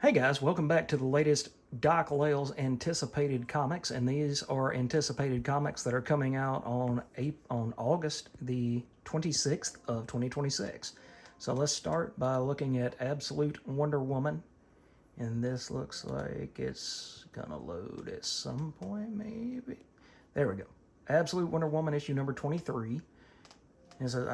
Hey guys, welcome back to the latest Doc Lale's anticipated comics, and these are anticipated comics that are coming out on August the 26th of 2026. So let's start by looking at Absolute Wonder Woman, and this looks like it's gonna load at some point, maybe. There we go. Absolute Wonder Woman issue number 23. It says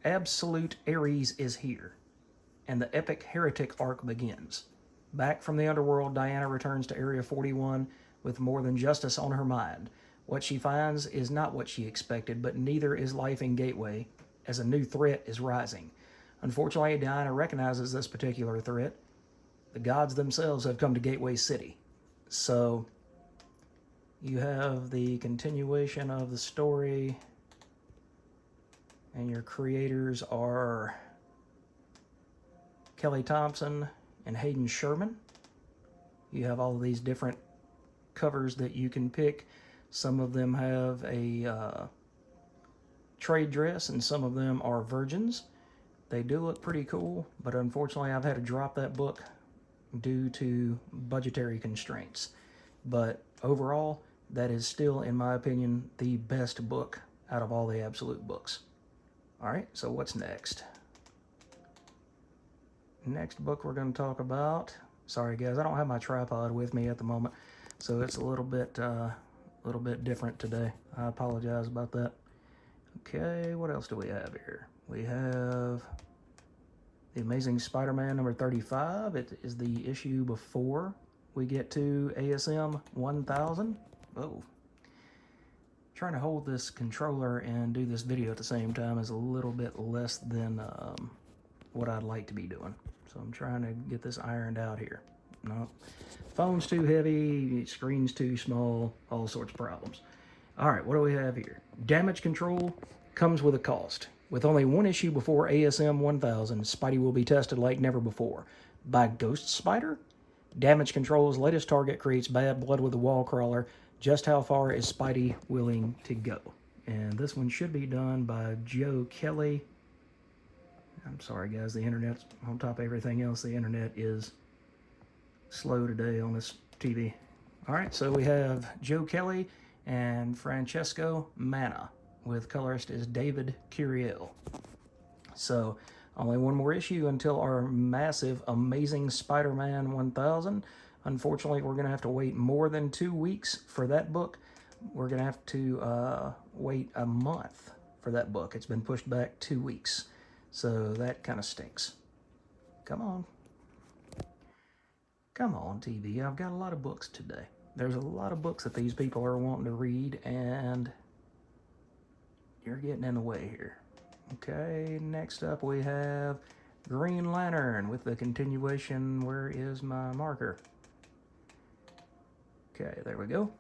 Absolute Ares is here, and the epic heretic arc begins. Back from the underworld, Diana returns to Area 41 with more than justice on her mind. What she finds is not what she expected, but neither is life in Gateway, as a new threat is rising. Unfortunately, Diana recognizes this particular threat. The gods themselves have come to Gateway City. So, you have the continuation of the story, and your creators are Kelly Thompson and Hayden Sherman. You have all of these different covers that you can pick. Some of them have a trade dress, and some of them are virgins. They do look pretty cool, but unfortunately I've had to drop that book due to budgetary constraints. But overall, that is still, in my opinion, the best book out of all the Absolute books. Alright, so what's next? Next book we're going to talk about. Sorry guys, I don't have my tripod with me at the moment, so it's a little bit different today. I apologize about that. Okay, what else do we have here? We have The Amazing Spider-Man number 35. It is the issue before we get to ASM 1000. Oh. Trying to hold this controller and do this video at the same time is a little bit less than what I'd like to be doing. So I'm trying to get this ironed out here. No, phone's too heavy, screen's too small, all sorts of problems. All right, what do we have here? Damage control comes with a cost. With only one issue before ASM 1000, Spidey will be tested like never before. By Ghost Spider? Damage control's latest target creates bad blood with a wall crawler. Just how far is Spidey willing to go? And this one should be done by Joe Kelly. I'm sorry guys, the internet's on top of everything else. The internet is slow today on this TV. All right, so we have Joe Kelly and Francesco Manna, with colorist is David Curiel. So only one more issue until our massive Amazing Spider-Man 1000. Unfortunately, we're going to have to wait more than 2 weeks for that book. We're going to have to wait a month for that book. It's been pushed back 2 weeks. So that kind of stinks. Come on. Come on, TV. I've got a lot of books today. There's a lot of books that these people are wanting to read, and you're getting in the way here. Okay, next up we have Green Lantern with the continuation. Where is my marker? Okay, there we go.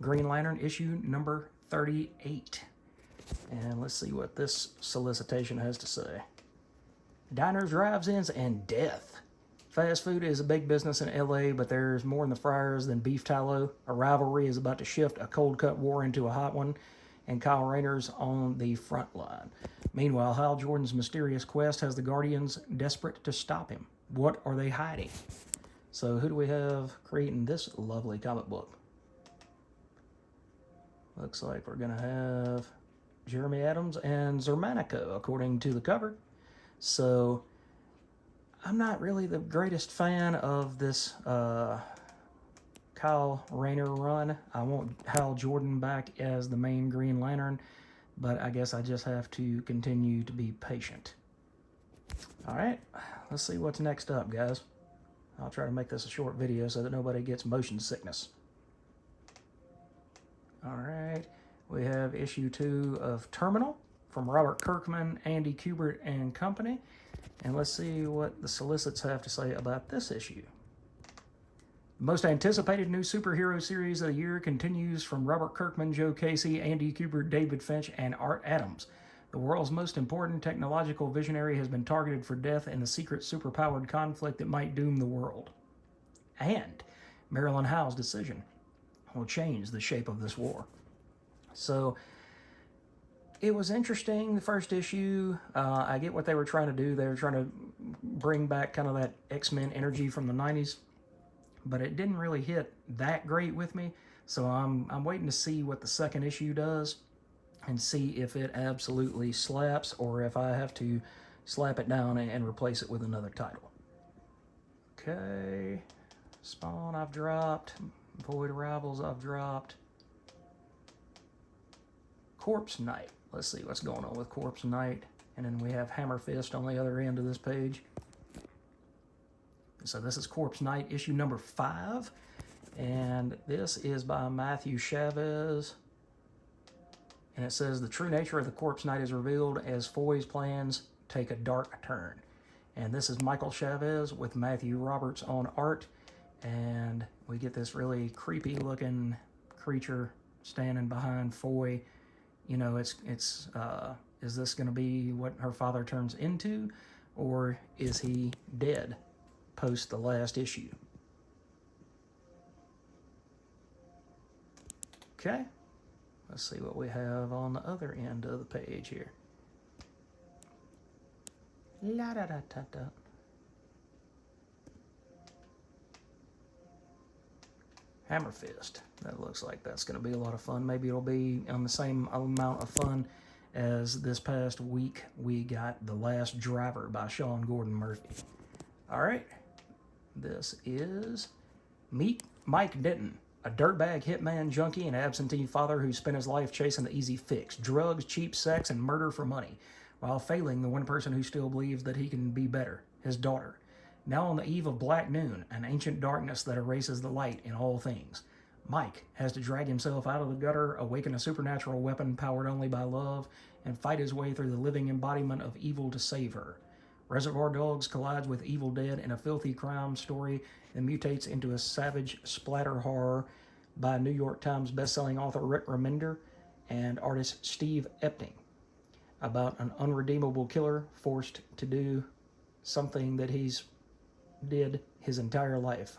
Green Lantern issue number 38. And let's see what this solicitation has to say. Diners, drive-ins, and death. Fast food is a big business in LA, but there's more in the fryers than beef tallow. A rivalry is about to shift a cold-cut war into a hot one, and Kyle Rayner's on the front line. Meanwhile, Hal Jordan's mysterious quest has the Guardians desperate to stop him. What are they hiding? So who do we have creating this lovely comic book? Looks like we're going to have Jeremy Adams and Zermanico, according to the cover. So I'm not really the greatest fan of this Kyle Rayner run. I want Hal Jordan back as the main Green Lantern, but I guess I just have to continue to be patient. All right, let's see what's next up, guys. I'll try to make this a short video so that nobody gets motion sickness. All right, we have issue 2 of Terminal from Robert Kirkman, Andy Kubert, and company. And let's see what the solicits have to say about this issue. The most anticipated new superhero series of the year continues from Robert Kirkman, Joe Casey, Andy Kubert, David Finch, and Art Adams. The world's most important technological visionary has been targeted for death in a secret superpowered conflict that might doom the world. And Marilyn Howe's decision will change the shape of this war. So It was interesting, the first issue. I get what they were trying to do. They were trying to bring back kind of that X-Men energy from the 90s, but it didn't really hit that great with me. So I'm waiting to see what the second issue does and see if it absolutely slaps or if I have to slap it down and replace it with another title. Okay, Spawn I've dropped, Void Arrivals I've dropped. Corpse Knight. Let's see what's going on with Corpse Knight. And then we have Hammer Fist on the other end of this page. So this is Corpse Knight, issue number 5. And this is by Matthew Chavez. And it says, the true nature of the Corpse Knight is revealed as Foy's plans take a dark turn. And this is Michael Chavez with Matthew Roberts on art. And we get this really creepy looking creature standing behind Foy. You know, is this going to be what her father turns into, or is he dead post the last issue? Okay, let's see what we have on the other end of the page here. La da da da da. Hammer Fist. That looks like that's going to be a lot of fun. Maybe it'll be on the same amount of fun as this past week we got The Last Driver by Sean Gordon Murphy. All right. This is Meet Mike Denton, a dirtbag hitman junkie and absentee father who spent his life chasing the easy fix, drugs, cheap sex, and murder for money, while failing the one person who still believes that he can be better, his daughter. Now on the eve of Black Noon, an ancient darkness that erases the light in all things, Mike has to drag himself out of the gutter, awaken a supernatural weapon powered only by love, and fight his way through the living embodiment of evil to save her. Reservoir Dogs collides with Evil Dead in a filthy crime story and mutates into a savage splatter horror by New York Times bestselling author Rick Remender and artist Steve Epting, about an unredeemable killer forced to do something that he's did his entire life,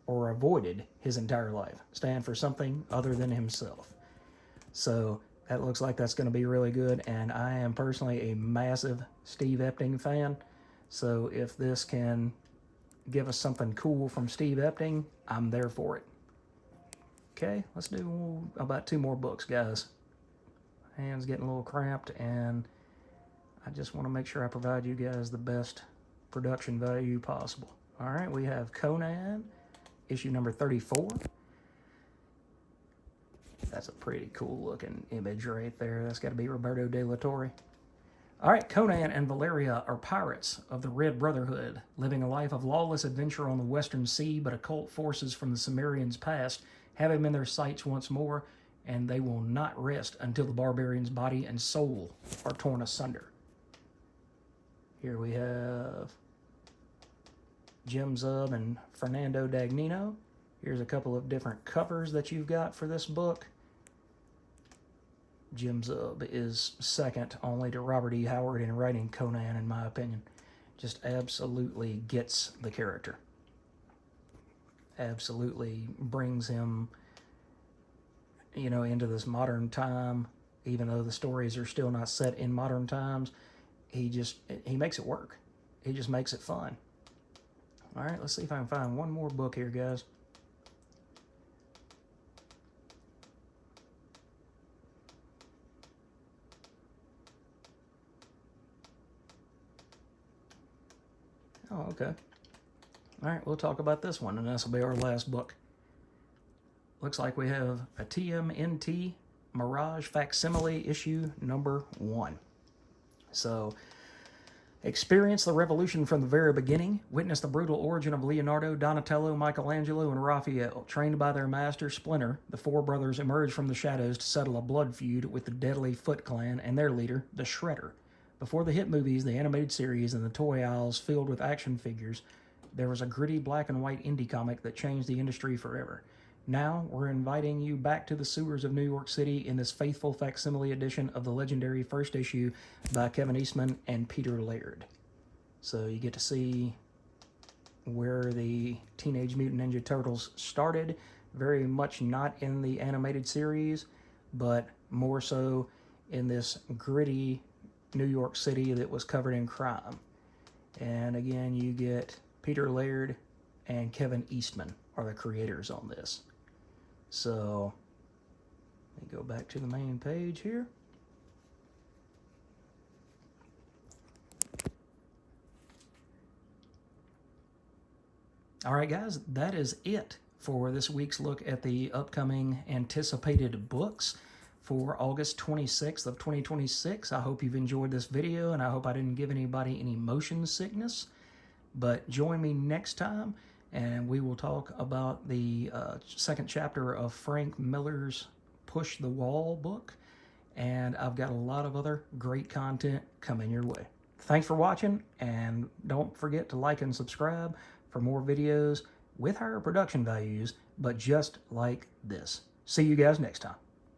or avoided his entire life, stand for something other than himself. So that looks like that's going to be really good, and I am personally a massive Steve Epting fan, so if this can give us something cool from Steve Epting, I'm there for it. Okay, let's do about 2 more books, guys. Hands getting a little cramped, and I just want to make sure I provide you guys the best production value possible. All right, we have Conan, issue number 34. That's a pretty cool looking image right there. That's got to be Roberto De La Torre. All right, Conan and Valeria are pirates of the Red Brotherhood, living a life of lawless adventure on the Western Sea, but occult forces from the Sumerians' past have him in their sights once more, and they will not rest until the barbarian's body and soul are torn asunder. Here we have Jim Zub and Fernando Dagnino. Here's a couple of different covers that you've got for this book. Jim Zub is second only to Robert E. Howard in writing Conan, in my opinion. Just absolutely gets the character. Absolutely brings him, you know, into this modern time, even though the stories are still not set in modern times. He makes it work. He just makes it fun. All right, let's see if I can find one more book here, guys. Oh, okay. All right, we'll talk about this one, and this will be our last book. Looks like we have a TMNT Mirage Facsimile issue number 1. So, experience the revolution from the very beginning. Witness the brutal origin of Leonardo, Donatello, Michelangelo, and Raphael. Trained by their master, Splinter, the 4 brothers emerge from the shadows to settle a blood feud with the deadly Foot Clan and their leader, the Shredder. Before the hit movies, the animated series, and the toy aisles filled with action figures, there was a gritty black and white indie comic that changed the industry forever. Now, we're inviting you back to the sewers of New York City in this faithful facsimile edition of the legendary first issue by Kevin Eastman and Peter Laird. So you get to see where the Teenage Mutant Ninja Turtles started, very much not in the animated series, but more so in this gritty New York City that was covered in crime. And again, you get Peter Laird and Kevin Eastman are the creators on this. So let me go back to the main page here. All right, guys, that is it for this week's look at the upcoming anticipated books for August 26th of 2026. I hope you've enjoyed this video, and I hope I didn't give anybody any motion sickness. But join me next time, and we will talk about the second chapter of Frank Miller's Push the Wall book. And I've got a lot of other great content coming your way. Thanks for watching, and don't forget to like and subscribe for more videos with higher production values, but just like this. See you guys next time.